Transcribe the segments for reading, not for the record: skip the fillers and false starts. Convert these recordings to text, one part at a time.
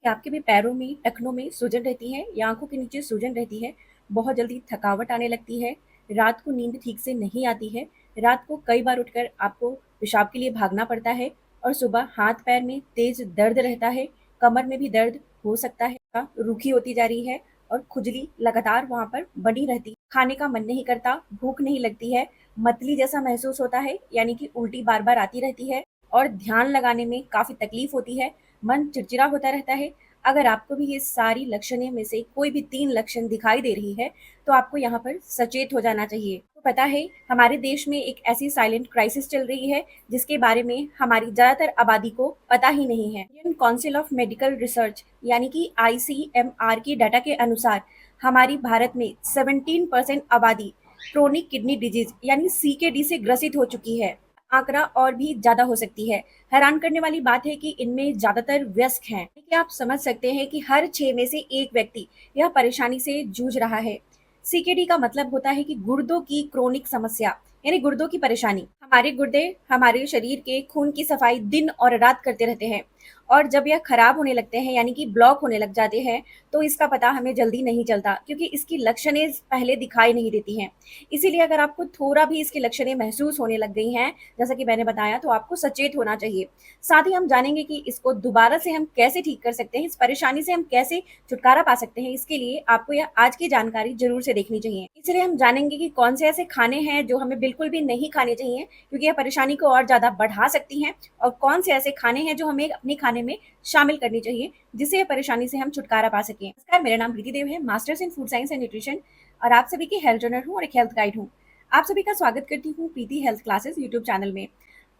क्या आपके भी पैरों में, टखनों में सूजन रहती है या आँखों के नीचे सूजन रहती है? बहुत जल्दी थकावट आने लगती है, रात को नींद ठीक से नहीं आती है, रात को कई बार उठकर आपको पेशाब के लिए भागना पड़ता है और सुबह हाथ-पैर में तेज़ दर्द रहता है, कमर में भी दर्द हो सकता है, रूखी होती जा रही है और खुजली लगातार वहाँ पर बनी रहती है। खाने का मन नहीं करता, भूख नहीं लगती है, मतली जैसा महसूस होता है, यानी कि उल्टी बार-बार आती रहती है और ध्यान लगाने में काफ़ी तकलीफ होती है, मन चिड़चिड़ा होता रहता है। अगर आपको भी ये सारी लक्षणें में से कोई भी 3 लक्षण दिखाई दे रही है, तो आपको यहाँ पर सचेत हो जाना चाहिए। तो पता है, हमारे देश में एक ऐसी साइलेंट क्राइसिस चल रही है, जिसके बारे में हमारी ज़्यादातर आबादी को पता ही नहीं है। Indian council of medical research यानी कि आईसीएमआर के डाटा के अनुसार हमारी भारत में 17% आबादी क्रोनिक किडनी डिजीज यानी सीकेडी से ग्रसित हो चुकी है। आंकड़ा और भी ज़्यादा हो सकती है। हैरान करने वाली बात है कि इनमें ज़्यादातर वयस्क हैं। कि आप समझ सकते हैं कि हर 6 में से एक व्यक्ति यह परेशानी से जूझ रहा है। सीकेडी का मतलब होता है कि गुर्दों की क्रोनिक समस्या यानी गुर्दों की परेशानी। हमारे गुर्दे हमारे शरीर के खून की सफाई दिन और रात करते रहते हैं और जब यह खराब होने लगते हैं यानी कि ब्लॉक होने लग जाते हैं तो इसका पता हमें जल्दी नहीं चलता क्योंकि इसकी लक्षणें पहले दिखाई नहीं देती हैं। इसीलिए अगर आपको थोड़ा भी इसकी लक्षणें महसूस होने लग गई हैं, जैसा कि मैंने बताया, तो आपको सचेत होना चाहिए। साथ ही हम जानेंगे कि इसको दोबारा से हम कैसे ठीक कर सकते हैं, इस परेशानी से हम कैसे छुटकारा पा सकते हैं। इसके लिए आपको यह आज की जानकारी ज़रूर से देखनी चाहिए। इसलिए हम जानेंगे कि कौन से ऐसे खाने हैं जो हमें बिल्कुल भी नहीं खाने चाहिए क्योंकि यह परेशानी को और ज़्यादा बढ़ा सकती हैं और कौन से ऐसे खाने हैं जो हमें अपने खाने में शामिल करनी चाहिए, जिससे ये परेशानी से हम छुटकारा पा सकें। नमस्कार, मेरा नाम प्रीति देव है, masters in food science and nutrition और आप सभी की हेल्थ ट्रेनर हूँ और एक हेल्थ गाइड हूँ। आप सभी का स्वागत करती हूँ प्रीति हेल्थ क्लासेस यूट्यूब चैनल में।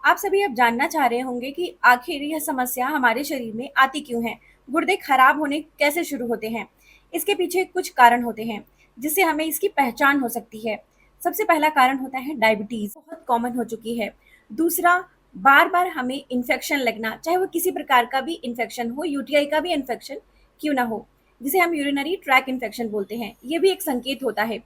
आप सभी अब जानना चाह रहे होंगे कि आखिर यह समस्या हमारे शरीर में आती क्यों है? गुर्दे खराब होने कैसे शुरू होते हैं? इसके पीछे कुछ कारण होते हैं, जिससे हमें इसकी पहचान हो सकती है। सबसे पहला कारण होता है डायबिटीज़, बहुत कॉमन हो चुकी है। दूसरा, बार-बार हमें इन्फेक्शन लगना, चाहे वो किसी प्रकार का भी इन्फेक्शन हो, यूटीआई का भी इन्फेक्शन क्यों ना हो, जिसे हम यूरिनरी ट्रैक इन्फेक्शन बोलते हैं, ये भी एक संकेत होता है।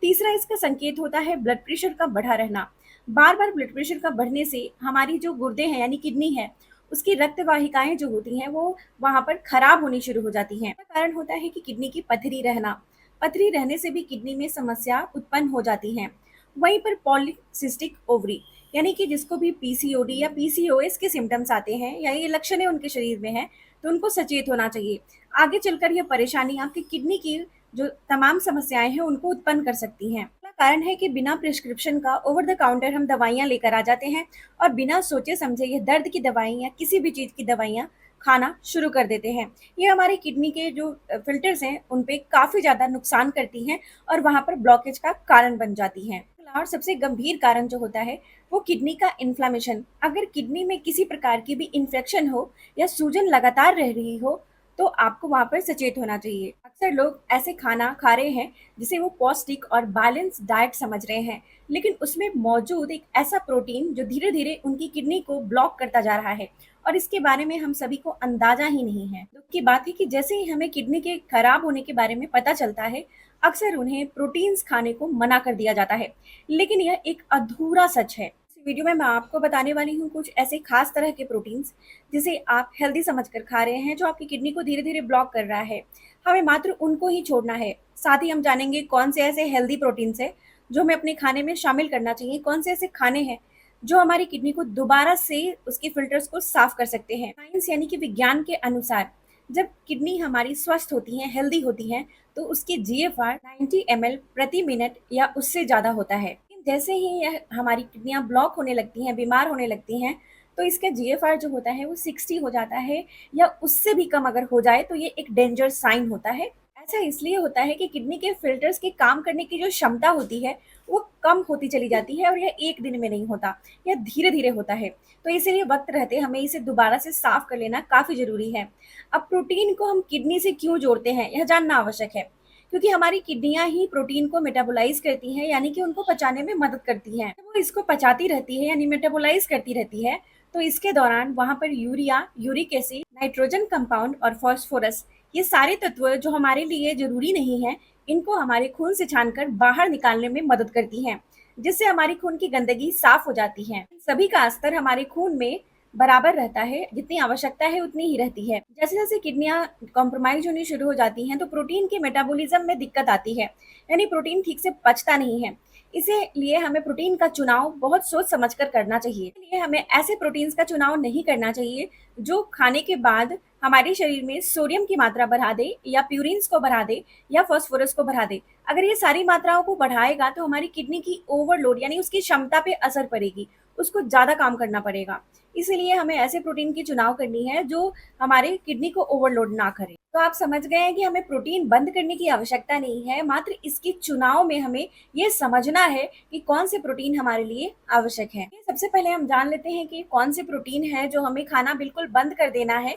तीसरा इसका संकेत होता है ब्लड प्रेशर का बढ़ा रहना। बार-बार ब्लड प्रेशर का बढ़ने से हमारी जो गुर्दे हैं यानी किडनी है, उसकी रक्त वाहिकाएँ जो होती हैं वो वहाँ पर खराब होनी शुरू हो जाती हैं। इसका कारण होता है कि किडनी की पथरी रहना। पथरी रहने से भी किडनी में समस्या उत्पन्न हो जाती हैं। वहीं पर पॉलीसिस्टिक ओवरी यानी कि जिसको भी पीसीओडी या पीसीओएस के सिम्पटम्स आते हैं या ये लक्षणें उनके शरीर में हैं, तो उनको सचेत होना चाहिए। आगे चलकर ये परेशानी आपकी किडनी की जो तमाम समस्याएँ हैं उनको उत्पन्न कर सकती हैं। अगला कारण है कि बिना प्रिस्क्रिप्शन का ओवर द काउंटर हम दवाइयाँ लेकर आ जाते हैं और बिना सोचे समझे ये दर्द की दवाई या किसी भी चीज़ की दवाइयाँ खाना शुरू कर देते हैं। ये हमारी किडनी के जो फ़िल्टर्स हैं उन पे काफ़ी ज़्यादा नुकसान करती हैं और वहाँ पर ब्लॉकेज का कारण बन जाती हैं। और सबसे गंभीर कारण जो होता है वो किडनी का इन्फ्लेमेशन। अगर किडनी में किसी प्रकार की भी इन्फेक्शन हो या सूजन लगातार रह रही हो तो आपको वहाँ पर सचेत होना चाहिए। अक्सर लोग ऐसे खाना खा रहे हैं जिसे वो पौष्टिक और बैलेंस डाइट समझ रहे हैं, लेकिन उसमें मौजूद एक ऐसा प्रोटीन जो धीरे-धीरे उनकी किडनी को ब्लॉक करता जा रहा है और इसके बारे में हम सभी को अंदाजा ही नहीं है। दुःख की बात है कि जैसे ही हमें किडनी के खराब होने के बारे में पता चलता है, अक्सर उन्हें प्रोटीन्स खाने को मना कर दिया जाता है, लेकिन यह एक अधूरा सच है। इस वीडियो में मैं आपको बताने वाली हूँ कुछ ऐसे खास तरह के प्रोटीन्स जिसे आप हेल्दी समझकर खा रहे हैं, जो आपकी किडनी को धीरे-धीरे ब्लॉक कर रहा है। हमें मात्र उनको ही छोड़ना है। साथ ही हम जानेंगे कौन से ऐसे हेल्दी प्रोटीन्स हैं, जो हमें अपने खाने में शामिल करना चाहिए, कौन से ऐसे खाने हैं, जो हमारी किडनी को दोबारा से उसके फ़िल्टर्स को साफ़ कर सकते हैं। साइंस यानी कि विज्ञान के अनुसार जब किडनी हमारी स्वस्थ होती हैं, हेल्दी होती हैं, तो उसकी जीएफआर 90 ml प्रति मिनट या उससे ज़्यादा होता है। जैसे ही यह हमारी किडनियाँ ब्लॉक होने लगती हैं, बीमार होने लगती हैं, तो इसका जीएफआर जो होता है वो 60 हो जाता है या उससे भी कम अगर हो जाए तो ये एक डेंजर साइन होता है। ऐसा इसलिए होता है कि किडनी के फिल्टर्स के काम करने की जो क्षमता होती है, वो कम होती चली जाती है और यह एक दिन में नहीं होता, यह धीरे-धीरे होता है। तो इसीलिए वक़्त रहते हमें इसे दोबारा से साफ़ कर लेना काफ़ी ज़रूरी है। अब प्रोटीन को हम किडनी से क्यों जोड़ते हैं, यह जानना आवश्यक है। क्योंकि हमारी किडनियाँ ही प्रोटीन को मेटाबोलाइज़ करती हैं, यानी कि उनको पचाने में मदद करती हैं। जब वो इसको पचाती रहती है यानी मेटाबोलाइज़ करती रहती है, तो इसके दौरान वहाँ पर urea, uric acid, nitrogen compound और फास्फोरस, ये सारे तत्व जो हमारे लिए ज़रूरी नहीं हैं, इनको हमारे खून से छानकर बाहर निकालने में मदद करती हैं, जिससे हमारी खून की गंदगी साफ़ हो जाती है। सभी का स्तर हमारे खून में बराबर रहता है, जितनी आवश्यकता है उतनी ही रहती है। जैसे-जैसे किडनियाँ कॉम्प्रोमाइज़ होनी शुरू हो जाती हैं, तो प्रोटीन के मेटाबॉलिज़्म में दिक्कत आती है, यानी प्रोटीन ठीक से पचता नहीं है। इसीलिए हमें प्रोटीन का चुनाव बहुत सोच समझ कर करना चाहिए। इसलिए हमें ऐसे प्रोटीन्स का चुनाव नहीं करना चाहिए, जो खाने के बाद हमारे शरीर में सोडियम की मात्रा बढ़ा दे या प्यूरिन्स को बढ़ा दे या फास्फोरस को बढ़ा दे। अगर ये सारी मात्राओं को बढ़ाएगा, तो हमारी किडनी की ओवरलोड यानी उसकी क्षमता पे असर पड़ेगी, उसको ज़्यादा काम करना पड़ेगा। इसीलिए हमें ऐसे प्रोटीन की चुनाव करनी है जो हमारे किडनी को ओवरलोड ना करे। तो आप समझ गए हैं कि हमें प्रोटीन बंद करने की आवश्यकता नहीं है, मात्र इसके चुनाव में हमें ये समझना है कि कौन से प्रोटीन हमारे लिए आवश्यक है। सबसे पहले हम जान लेते हैं कि कौन से प्रोटीन है जो हमें खाना बिल्कुल बंद कर देना है।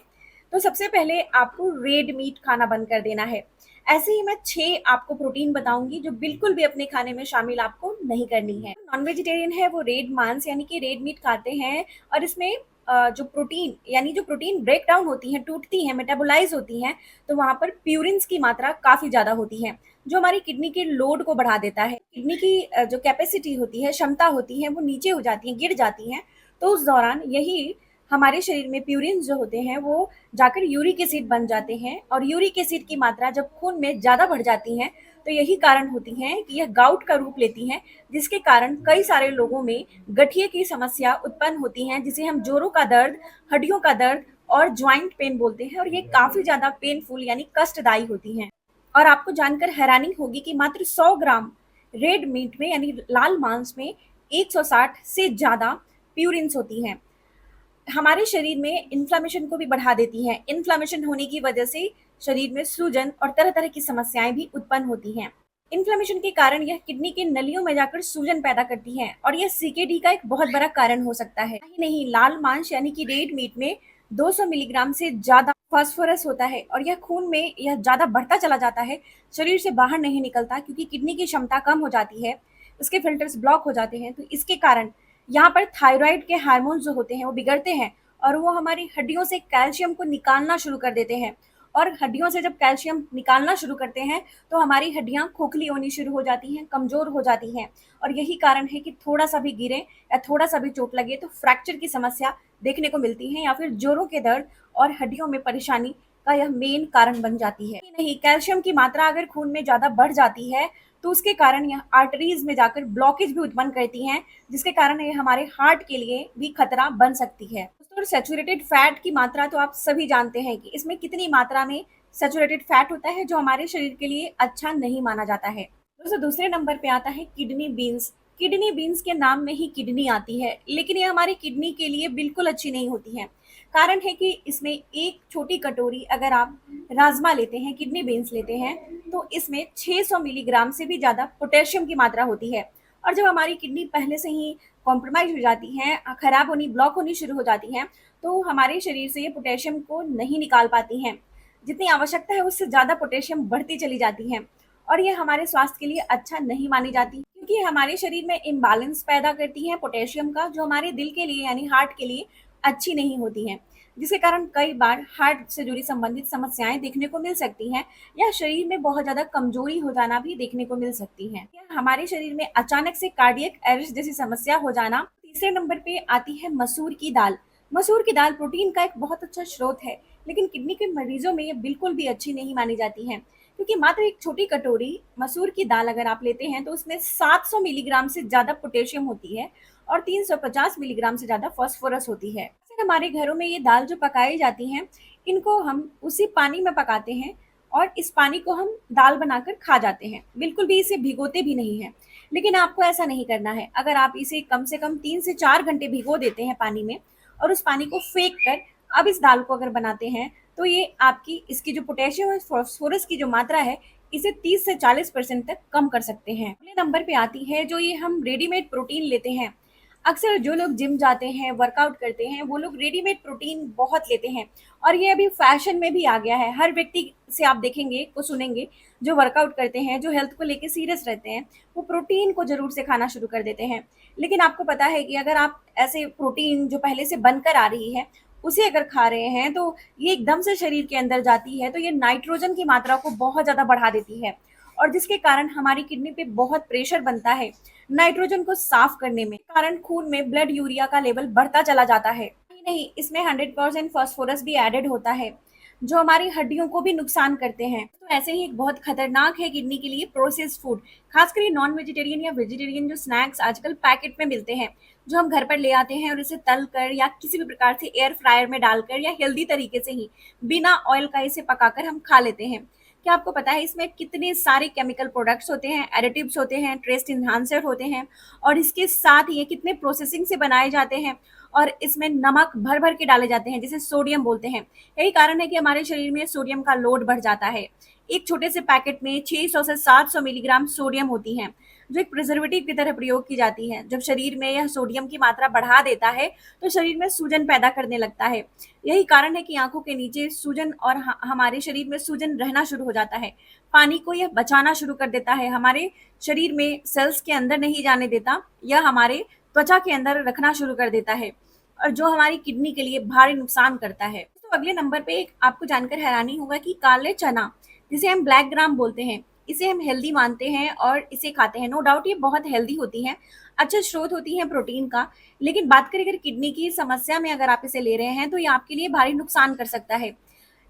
तो सबसे पहले आपको रेड मीट खाना बंद कर देना है। ऐसे ही मैं 6 आपको प्रोटीन बताऊंगी जो बिल्कुल भी अपने खाने में शामिल आपको नहीं करनी है। नॉन वेजिटेरियन है वो रेड मांस यानी कि रेड मीट खाते हैं, और इसमें जो प्रोटीन यानी जो प्रोटीन ब्रेक डाउन होती हैं, टूटती हैं, मेटाबोलाइज होती हैं, तो वहाँ पर प्यूरिन्स की मात्रा काफ़ी ज़्यादा होती है, जो हमारी किडनी के लोड को बढ़ा देता है। किडनी की जो कैपेसिटी होती है, क्षमता होती है, वो नीचे हो जाती है, गिर जाती हैं। तो उस दौरान यही हमारे शरीर में प्यूरिन्स जो होते हैं वो जाकर यूरिक एसिड बन जाते हैं, और यूरिक एसिड की मात्रा जब खून में ज़्यादा बढ़ जाती है, तो यही कारण होती है कि यह गाउट का रूप लेती हैं, जिसके कारण कई सारे लोगों में गठिए की समस्या उत्पन्न होती हैं, जिसे हम जोड़ों का दर्द, हड्डियों का दर्द और ज्वाइंट पेन बोलते हैं, और ये काफ़ी ज़्यादा पेनफुल यानी कष्टदायी होती हैं। और आपको जानकर हैरानी होगी कि मात्र 100 ग्राम रेड मीट में यानी लाल मांस में 160 से ज़्यादा प्यूरिन्स होती हैं। हमारे शरीर में इन्फ्लेमेशन को भी बढ़ा देती हैं। इन्फ्लेमेशन होने की वजह से शरीर में सूजन और तरह-तरह की समस्याएँ भी उत्पन्न होती हैं। इन्फ्लेमेशन के कारण यह किडनी के नलियों में जाकर सूजन पैदा करती है, और यह सीकेडी का एक बहुत बड़ा कारण हो सकता है। ही नहीं, लाल मांस यानी कि रेड मीट में 200 मिलीग्राम से ज़्यादा फास्फोरस होता है, और यह खून में यह ज़्यादा बढ़ता चला जाता है, शरीर से बाहर नहीं निकलता, क्योंकि किडनी की क्षमता कम हो जाती है, उसके फिल्टर्स ब्लॉक हो जाते हैं। तो इसके कारण यहाँ पर थायराइड के हार्मोन्स जो होते हैं वो बिगड़ते हैं, और वो हमारी हड्डियों से कैल्शियम को निकालना शुरू कर देते हैं, और हड्डियों से जब कैल्शियम निकालना शुरू करते हैं, तो हमारी हड्डियां खोखली होनी शुरू हो जाती हैं, कमजोर हो जाती हैं, और यही कारण है कि थोड़ा सा भी गिरे या थोड़ा सा भी चोट लगे तो फ्रैक्चर की समस्या देखने को मिलती है, या फिर जोड़ों के दर्द और हड्डियों में परेशानी का यह मेन कारण बन जाती है। नहीं, कैल्शियम की मात्रा अगर खून में ज्यादा बढ़ जाती है, तो उसके कारण यह आर्टरीज में जाकर ब्लॉकेज भी उत्पन्न करती हैं, जिसके कारण ये हमारे हार्ट के लिए भी खतरा बन सकती है। दोस्तों, सैचुरेटेड फैट की मात्रा तो आप सभी जानते हैं कि इसमें कितनी मात्रा में सैचुरेटेड फैट होता है, जो हमारे शरीर के लिए अच्छा नहीं माना जाता है। दोस्तों, दूसरे नंबर पे आता है किडनी बीन्स। किडनी बीन्स के नाम में ही किडनी आती है, लेकिन ये हमारी किडनी के लिए बिल्कुल अच्छी नहीं होती है। कारण है कि इसमें एक छोटी कटोरी अगर आप राजमा लेते हैं, किडनी बीन्स लेते हैं, तो इसमें 600 मिलीग्राम से भी ज़्यादा पोटेशियम की मात्रा होती है। और जब हमारी किडनी पहले से ही कॉम्प्रोमाइज़ हो जाती हैं, खराब होनी, ब्लॉक होनी शुरू हो जाती हैं, तो हमारे शरीर से ये पोटेशियम को नहीं निकाल पाती हैं। जितनी आवश्यकता है उससे ज़्यादा पोटेशियम बढ़ती चली जाती है, और ये हमारे स्वास्थ्य के लिए अच्छा नहीं मानी जाती, क्योंकि ये हमारे शरीर में इम्बैलेंस पैदा करती है पोटेशियम का, जो हमारे दिल के लिए यानी हार्ट के लिए अच्छी नहीं होती हैं। जिसके कारण कई बार हार्ट से जुड़ी संबंधित समस्याएँ देखने को मिल सकती हैं, या शरीर में बहुत ज़्यादा कमज़ोरी हो जाना भी देखने को मिल सकती है। या हमारे शरीर में अचानक से कार्डियक अरेस्ट जैसी समस्या हो जाना। तीसरे नंबर पे आती है मसूर की दाल। मसूर की दाल प्रोटीन का एक बहुत अच्छा स्रोत है, लेकिन किडनी के मरीजों में ये बिल्कुल भी अच्छी नहीं मानी जाती है, क्योंकि मात्र एक छोटी कटोरी मसूर की दाल अगर आप लेते हैं, तो उसमें 700 मिलीग्राम से ज़्यादा पोटेशियम होती है, और 350 मिलीग्राम से ज़्यादा फास्फोरस होती है। अक्सर हमारे घरों में ये दाल जो पकाई जाती हैं, इनको हम उसी पानी में पकाते हैं, और इस पानी को हम दाल बनाकर खा जाते हैं, बिल्कुल भी इसे भिगोते भी नहीं हैं। लेकिन आपको ऐसा नहीं करना है। अगर आप इसे कम से कम 3 से 4 घंटे भिगो देते हैं पानी में, और उस पानी को फेंक कर अब इस दाल को अगर बनाते हैं, तो ये आपकी इसकी जो पोटेशियम और फास्फोरस की जो मात्रा है, इसे 30 से 40% तक कम कर सकते हैं। अगले नंबर पे आती है जो ये हम रेडीमेड प्रोटीन लेते हैं। अक्सर जो लोग जिम जाते हैं, वर्कआउट करते हैं, वो लोग रेडीमेड प्रोटीन बहुत लेते हैं, और ये अभी फैशन में भी आ गया है। हर व्यक्ति से आप देखेंगे को सुनेंगे जो वर्कआउट करते हैं, जो हेल्थ को लेके सीरियस रहते हैं, वो प्रोटीन को ज़रूर से खाना शुरू कर देते हैं। लेकिन आपको पता है कि अगर आप ऐसे प्रोटीन जो पहले से बनकर आ रही है, उसे अगर खा रहे हैं, तो ये एकदम से शरीर के अंदर जाती है, तो ये नाइट्रोजन की मात्रा को बहुत ज़्यादा बढ़ा देती है, और जिसके कारण हमारी किडनी पे बहुत प्रेशर बनता है नाइट्रोजन को साफ करने में। कारण खून में ब्लड यूरिया का लेवल बढ़ता चला जाता है। नहीं, इसमें 100% फास्फोरस भी एडेड होता है, जो हमारी हड्डियों को भी नुकसान करते हैं। तो ऐसे ही एक बहुत खतरनाक है किडनी के लिए प्रोसेस्ड फूड, खासकर ये नॉन वेजिटेरियन या वेजिटेरियन जो स्नैक्स आजकल पैकेट में मिलते हैं, जो हम घर पर ले आते हैं और इसे तल कर या किसी भी प्रकार से एयर फ्रायर में डालकर या हेल्दी तरीके से ही बिना ऑयल का इसे पकाकर हम खा लेते हैं। क्या आपको पता है इसमें कितने सारे केमिकल प्रोडक्ट्स होते हैं, एडिटिव्स होते हैं, टेस्ट इन्हांसर होते हैं, और इसके साथ ये कितने प्रोसेसिंग से बनाए जाते हैं, और इसमें नमक भर भर के डाले जाते हैं जिसे सोडियम बोलते हैं। यही कारण है कि हमारे शरीर में सोडियम का लोड बढ़ जाता है। एक छोटे से पैकेट में 600 से 700 मिलीग्राम सोडियम होती है, जो एक प्रिजर्वेटिव की तरह प्रयोग की जाती है। जब शरीर में यह सोडियम की मात्रा बढ़ा देता है तो शरीर में सूजन पैदा करने लगता है। यही कारण है कि आंखों के नीचे सूजन और हमारे शरीर में सूजन रहना शुरू हो जाता है। पानी को यह बचाना शुरू कर देता है, हमारे शरीर में सेल्स के अंदर नहीं जाने देता, यह हमारे त्वचा के अंदर रखना शुरू कर देता है, और जो हमारी किडनी के लिए भारी नुकसान करता है। तो अगले नंबर पे एक आपको जानकर हैरानी होगा कि काले चना, जिसे हम ब्लैक ग्राम बोलते हैं, इसे हम हेल्दी मानते हैं और इसे खाते हैं। नो डाउट ये बहुत हेल्दी होती है, अच्छा स्रोत होती है प्रोटीन का। लेकिन बात करें अगर किडनी की समस्या में अगर आप इसे ले रहे हैं तो ये आपके लिए भारी नुकसान कर सकता है।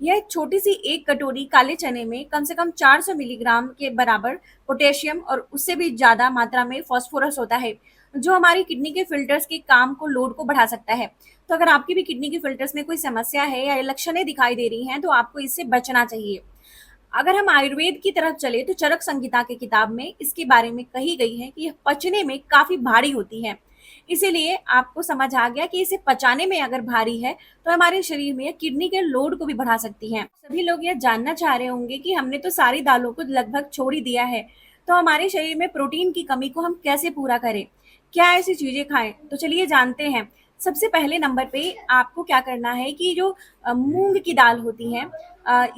यह छोटी सी एक कटोरी काले चने में कम से कम 400 मिलीग्राम के बराबर पोटेशियम और उससे भी ज्यादा मात्रा में फास्फोरस होता है, जो हमारी किडनी के फिल्टर्स के काम को, लोड को बढ़ा सकता है। तो अगर आपकी भी किडनी के फिल्टर्स में कोई समस्या है या लक्षणें दिखाई दे रही हैं तो आपको इससे बचना चाहिए। अगर हम आयुर्वेद की तरफ चले तो चरक संहिता की किताब में इसके बारे में कही गई है कि यह पचने में काफी भारी होती है। इसीलिए आपको समझ आ गया कि इसे पचाने में अगर भारी है तो हमारे शरीर में किडनी के लोड को भी बढ़ा सकती है। सभी लोग यह जानना चाह रहे होंगे कि हमने तो सारी दालों को लगभग छोड़ ही दिया है, तो हमारे शरीर में प्रोटीन की कमी को हम कैसे पूरा करें, क्या ऐसी चीजें खाएं? तो चलिए जानते हैं। सबसे पहले नंबर पे आपको क्या करना है कि जो मूंग की दाल होती है,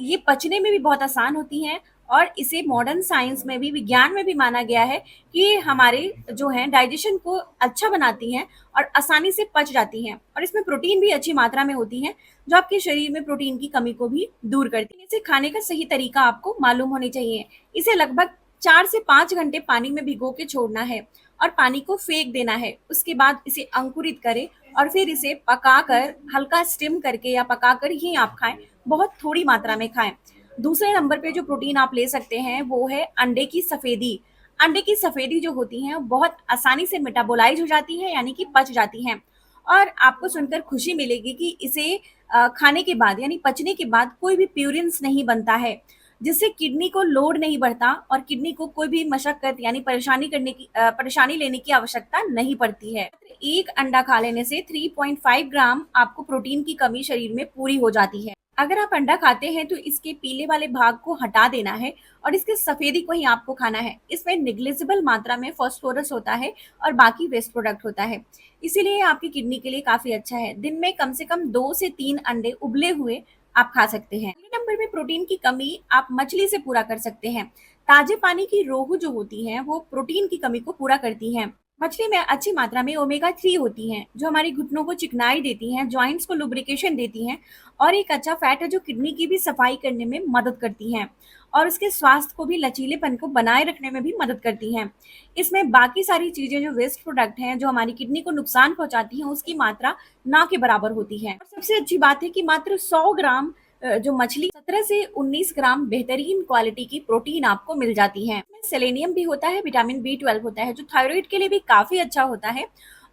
ये पचने में भी बहुत आसान होती हैं, और इसे मॉडर्न साइंस में भी, विज्ञान में भी माना गया है कि हमारे जो है डाइजेशन को अच्छा बनाती हैं और आसानी से पच जाती हैं, और इसमें प्रोटीन भी अच्छी मात्रा में होती है, जो आपके शरीर में प्रोटीन की कमी को भी दूर करती है। इसे खाने का सही तरीका आपको मालूम होनी चाहिए। इसे लगभग 4 से 5 घंटे पानी में भिगो के छोड़ना है और पानी को फेंक देना है। उसके बाद इसे अंकुरित करें और फिर इसे पकाकर, हल्का स्टिम करके या पकाकर ही आप खाएं, बहुत थोड़ी मात्रा में खाएं। दूसरे नंबर पे जो प्रोटीन आप ले सकते हैं वो है अंडे की सफेदी। अंडे की सफेदी जो होती है वो बहुत आसानी से मेटाबोलाइज हो जाती है, यानी कि पच जाती हैं, और आपको सुनकर खुशी मिलेगी कि इसे खाने के बाद यानी पचने के बाद कोई भी प्यूरिन्स नहीं बनता है, जिससे किडनी को लोड नहीं बढ़ता और किडनी को कोई भी मशक्कत यानी परेशानी लेने की आवश्यकता नहीं पड़ती है। एक अंडा खा लेने से 3.5 ग्राम आपको प्रोटीन की कमी शरीर में पूरी हो जाती है। अगर आप अंडा खाते हैं तो इसके पीले वाले भाग को हटा देना है और इसके सफेदी को ही आपको खाना है। इसमें निग्लिजिबल मात्रा में फास्फोरस होता है और बाकी वेस्ट प्रोडक्ट होता है, इसीलिए आपकी किडनी के लिए काफी अच्छा है। दिन में कम से कम 2 से 3 अंडे उबले हुए आप खा सकते हैं। अगले नंबर में प्रोटीन की कमी आप मछली से पूरा कर सकते हैं। ताजे पानी की रोहू जो होती है वो प्रोटीन की कमी को पूरा करती है। मछली में अच्छी मात्रा में ओमेगा 3 होती हैं, जो हमारी घुटनों को चिकनाई देती हैं, जॉइंट्स को लुब्रिकेशन देती हैं, और एक अच्छा फैट है जो किडनी की भी सफाई करने में मदद करती हैं और उसके स्वास्थ्य को भी, लचीलेपन को बनाए रखने में भी मदद करती हैं। इसमें बाकी सारी चीजें जो वेस्ट प्रोडक्ट हैं, जो हमारी किडनी को नुकसान पहुंचाती हैं, उसकी मात्रा ना के बराबर होती है। और सबसे अच्छी बात है कि मात्र 100 ग्राम जो मछली 17 से 19 ग्राम बेहतरीन क्वालिटी की प्रोटीन आपको मिल जाती है। सेलेनियम भी होता है, विटामिन B12 होता है, जो थायराइड के लिए भी काफी अच्छा होता है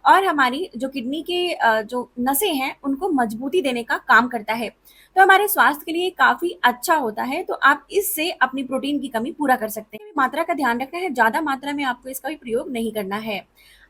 और हमारी जो किडनी के जो नसें हैं उनको मजबूती देने का काम करता है, तो हमारे स्वास्थ्य के लिए काफी अच्छा होता है। तो आप इससे अपनी प्रोटीन की कमी पूरा कर सकते हैं। मात्रा का ध्यान रखना है, ज्यादा मात्रा में आपको इसका भी प्रयोग नहीं करना है।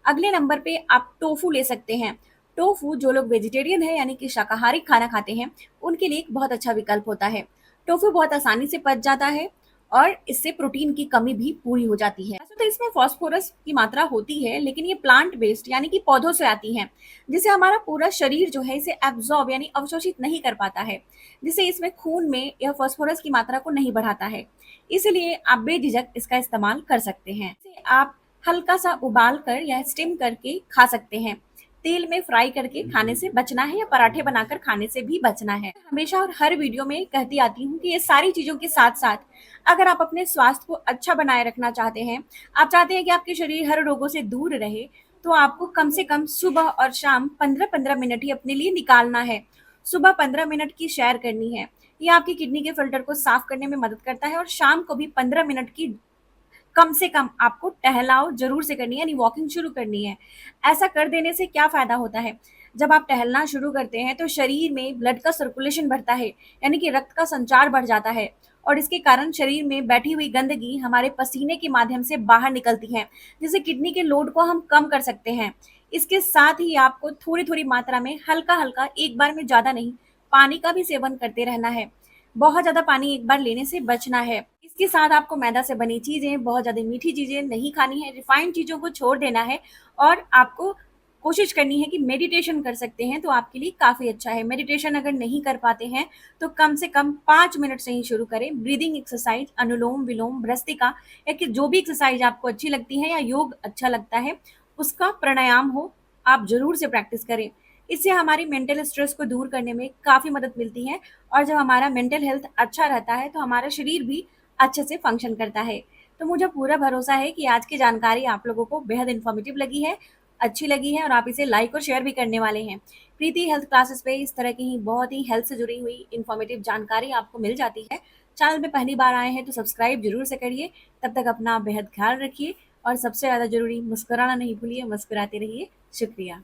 अगले नंबर पे आप टोफू ले सकते हैं। टोफू, जो लोग वेजिटेरियन है यानी कि शाकाहारी खाना खाते हैं, उनके लिए एक बहुत अच्छा विकल्प होता है। टोफू बहुत आसानी से पच जाता है और इससे प्रोटीन की कमी भी पूरी हो जाती है। वैसे तो इसमें फास्फोरस की मात्रा होती है, लेकिन ये प्लांट बेस्ड यानी कि पौधों से आती है, जिसे हमारा पूरा शरीर जो है इसे एब्जॉर्ब यानी अवशोषित नहीं कर पाता है, जिससे इसमें खून में यह फास्फोरस की मात्रा को नहीं बढ़ाता है। इसलिए आप बेझिझक इसका इस्तेमाल कर सकते हैं। इसे आप हल्का सा उबाल कर या स्टीम करके खा सकते हैं। तेल में फ्राई करके खाने से बचना है या पराठे बनाकर खाने से भी बचना है। हमेशा और हर वीडियो में कहती आती हूँ कि ये सारी चीजों के साथ साथ अगर आप अपने स्वास्थ्य को अच्छा बनाए रखना चाहते हैं, आप चाहते हैं कि आपके शरीर हर रोगों से दूर रहे, तो आपको कम से कम सुबह और शाम 15-15 मिनट ही अपने लिए निकालना है। सुबह 15 मिनट की सैर करनी है। ये आपकी किडनी के फ़िल्टर को साफ़ करने में मदद करता है और शाम को भी 15 मिनट की कम से कम आपको टहलाव ज़रूर से करनी है, यानी वॉकिंग शुरू करनी है। ऐसा कर देने से क्या फ़ायदा होता है? जब आप टहलना शुरू करते हैं तो शरीर में ब्लड का सर्कुलेशन बढ़ता है, यानी कि रक्त का संचार बढ़ जाता है और इसके कारण शरीर में बैठी हुई गंदगी हमारे पसीने के माध्यम से बाहर निकलती है, जिससे किडनी के लोड को हम कम कर सकते हैं। इसके साथ ही आपको थोड़ी-थोड़ी मात्रा में हल्का-हल्का, एक बार में ज़्यादा नहीं, पानी का भी सेवन करते रहना है। बहुत ज़्यादा पानी एक बार लेने से बचना है। इसके साथ आपको मैदा से बनी चीज़ें, बहुत ज़्यादा मीठी चीज़ें नहीं खानी है, रिफाइंड चीज़ों को छोड़ देना है और आपको कोशिश करनी है कि मेडिटेशन कर सकते हैं तो आपके लिए काफ़ी अच्छा है। मेडिटेशन अगर नहीं कर पाते हैं तो कम से कम 5 मिनट से ही शुरू करें। ब्रीदिंग एक्सरसाइज़, अनुलोम-विलोम, भ्रस्त्रिका या कि जो भी एक्सरसाइज़ आपको अच्छी लगती है या योग अच्छा लगता है, उसका प्राणायाम हो, आप ज़रूर से प्रैक्टिस करें। इससे हमारी मेंटल स्ट्रेस को दूर करने में काफ़ी मदद मिलती है और जब हमारा मेंटल हेल्थ अच्छा रहता है तो हमारा शरीर भी अच्छे से फंक्शन करता है। तो मुझे पूरा भरोसा है कि आज की जानकारी आप लोगों को बेहद इन्फॉर्मेटिव लगी है, अच्छी लगी है और आप इसे लाइक और शेयर भी करने वाले हैं। प्रीति हेल्थ क्लासेस पे इस तरह की ही बहुत ही हेल्थ से जुड़ी हुई इन्फॉर्मेटिव जानकारी आपको मिल जाती है। चैनल में पहली बार आए हैं तो सब्सक्राइब ज़रूर से करिए। तब तक अपना बेहद ख्याल रखिए और सबसे ज़्यादा ज़रूरी मुस्कुराना नहीं भूलिए, मुस्कुराते रहिए। शुक्रिया।